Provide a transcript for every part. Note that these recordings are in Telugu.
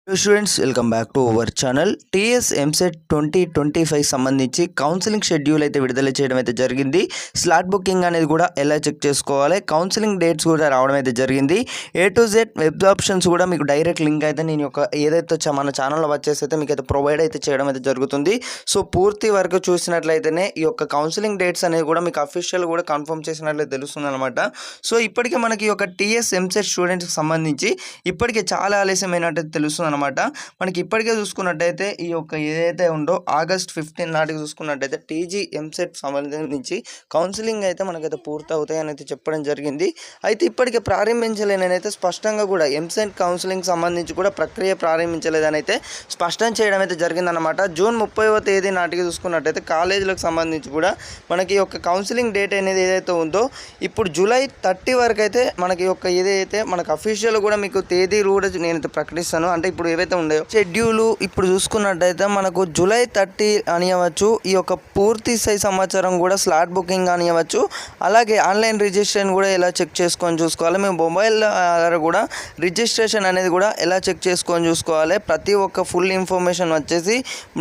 Hello students, welcome back to our channel. TS EAMCET 2025 సంబంధించి కౌన్సిలింగ్ షెడ్యూల్ అయితే విడుదల చేయడం అయితే జరిగింది. స్లాట్ బుకింగ్ అనేది కూడా ఎలా చెక్ చేసుకోవాలి, కౌన్సిలింగ్ డేట్స్ కూడా రావడం అయితే జరిగింది. A to Z web options కూడా మీకు డైరెక్ట్ లింక్ అయితే నేను ఏదైతే మన ఛానల్లో వచ్చేసి అయితే మీకు అయితే ప్రొవైడ్ అయితే చేయడం అయితే జరుగుతుంది. సో పూర్తి వరకు చూసినట్లయితేనే ఈ యొక్క కౌన్సిలింగ్ డేట్స్ అనేది కూడా మీకు అఫీషియల్ కూడా కన్ఫర్మ్ చేసినట్లయితే తెలుస్తుంది అనమాట. సో ఇప్పటికే మనకి ఒక టీఎస్ ఎంసెట్ స్టూడెంట్స్కి సంబంధించి ఇప్పటికే చాలా ఆలస్యమైనట్టు తెలుస్తుంది అనమాట. మనకి ఇప్పటికే చూసుకున్నట్టయితే ఈ యొక్క ఏదైతే ఉందో August 15 నాటికి చూసుకున్నట్టయితే టీజీ ఎంసెట్ సంబంధించి కౌన్సిలింగ్ అయితే మనకైతే పూర్తి అవుతాయని అయితే చెప్పడం జరిగింది. అయితే ఇప్పటికే ప్రారంభించలేనైతే స్పష్టంగా కూడా ఎంసెట్ కౌన్సిలింగ్ సంబంధించి కూడా ప్రక్రియ ప్రారంభించలేదని అయితే స్పష్టం చేయడం అయితే జరిగిందనమాట. జూన్ 30వ తేదీ నాటికి చూసుకున్నట్టయితే కాలేజీలకు సంబంధించి కూడా మనకి యొక్క కౌన్సిలింగ్ డేట్ అనేది ఏదైతే ఉందో ఇప్పుడు జూలై 30 వరకు అయితే మనకి యొక్క ఏదైతే మనకు అఫీషియల్ కూడా మీకు తేదీలు కూడా నేనైతే ప్రకటిస్తాను. అంటే ఇప్పుడు ఏవైతే ఉన్నాయో షెడ్యూల్ ఇప్పుడు చూసుకున్నట్టయితే మనకు జూలై 30 అనియవచ్చు. ఈ యొక్క పూర్తి స్థాయి సమాచారం కూడా స్లాట్ బుకింగ్ అనియవచ్చు. అలాగే ఆన్లైన్ రిజిస్ట్రేషన్ కూడా ఎలా చెక్ చేసుకొని చూసుకోవాలి, మేము మొబైల్ ద్వారా కూడా రిజిస్ట్రేషన్ అనేది కూడా ఎలా చెక్ చేసుకొని చూసుకోవాలి, ప్రతి ఒక్క ఫుల్ ఇన్ఫర్మేషన్ వచ్చేసి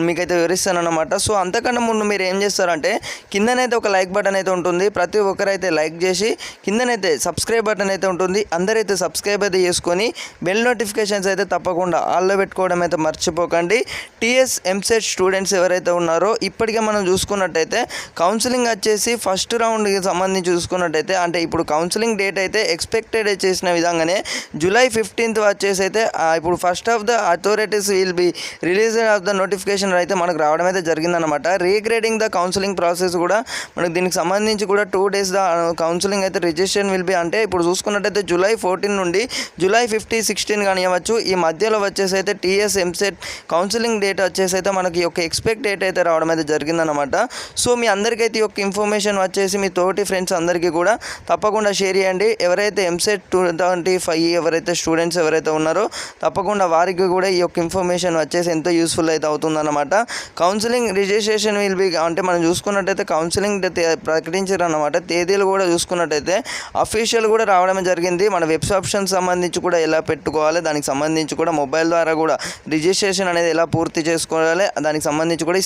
మీకైతే వివరిస్తాను అనమాట. సో అంతకన్నా ముందు మీరు ఏం చేస్తారంటే కిందనైతే ఒక లైక్ బటన్ అయితే ఉంటుంది, ప్రతి ఒక్కరైతే లైక్ చేసి కిందనైతే సబ్స్క్రైబ్ బటన్ అయితే ఉంటుంది, అందరైతే సబ్స్క్రైబ్ అయితే చేసుకొని బెల్ నోటిఫికేషన్స్ అయితే తప్పకుండా ఆల్లో పెట్టుకోవడం అయితే మర్చిపోకండి. టీఎస్ ఎంసెట్ స్టూడెంట్స్ ఎవరైతే ఉన్నారో ఇప్పటికే మనం చూసుకున్నట్టయితే కౌన్సిలింగ్ వచ్చేసి ఫస్ట్ రౌండ్కి సంబంధించి చూసుకున్నట్టయితే అంటే ఇప్పుడు కౌన్సిలింగ్ డేట్ అయితే ఎక్స్పెక్టెడ్ చేసిన విధంగానే జూలై 15th వచ్చేసి అయితే ఇప్పుడు first of the authorities will be release of the notification అయితే మనకు రావడం అయితే జరిగిందనమాట. రీగ్రేడింగ్ ద కౌన్సిలింగ్ ప్రాసెస్ కూడా మనకు దీనికి సంబంధించి కూడా 2 days ద కౌన్సిలింగ్ అయితే రిజిస్ట్రేషన్ విల్ బి అంటే ఇప్పుడు చూసుకున్నట్టయితే జూలై 14 నుండి జూలై 16 కానీ ఇవ్వచ్చు. ఈ మధ్యలో వచ్చేసి అయితే టీఎస్ ఎంసెట్ కౌన్సిలింగ్ డేట్ వచ్చేసి అయితే మనకి ఒక ఎక్స్పెక్ట్ డేట్ అయితే రావడం అయితే జరిగిందనమాట. సో మీ అందరికైతే ఒక ఇన్ఫర్మేషన్ వచ్చేసి మీ తోటి ఫ్రెండ్స్ అందరికీ కూడా తప్పకుండా షేర్ చేయండి. ఎవరైతే ఎంసెట్ 2025 ఎవరైతే స్టూడెంట్స్ ఎవరైతే ఉన్నారో తప్పకుండా వారికి కూడా ఈ యొక్క ఇన్ఫర్మేషన్ వచ్చేసి ఎంతో యూస్ఫుల్ అయితే అవుతుందన్నమాట. కౌన్సిలింగ్ రిజిస్ట్రేషన్ విల్ బి అంటే మనం చూసుకున్నట్టయితే కౌన్సిలింగ్ ప్రకటించారు అన్నమాట. తేదీలు కూడా చూసుకున్నట్టయితే అఫీషియల్ కూడా రావడమే జరిగింది. మన వెబ్ ఆప్షన్ సంబంధించి కూడా ఎలా పెట్టుకోవాలి, దానికి సంబంధించి కూడా మొబైల్ ద్వారా కూడా రిజిస్ట్రేషన్ అనేది ఎలా పూర్తి చేసుకోవాలి, దానికి సంబంధించి కూడా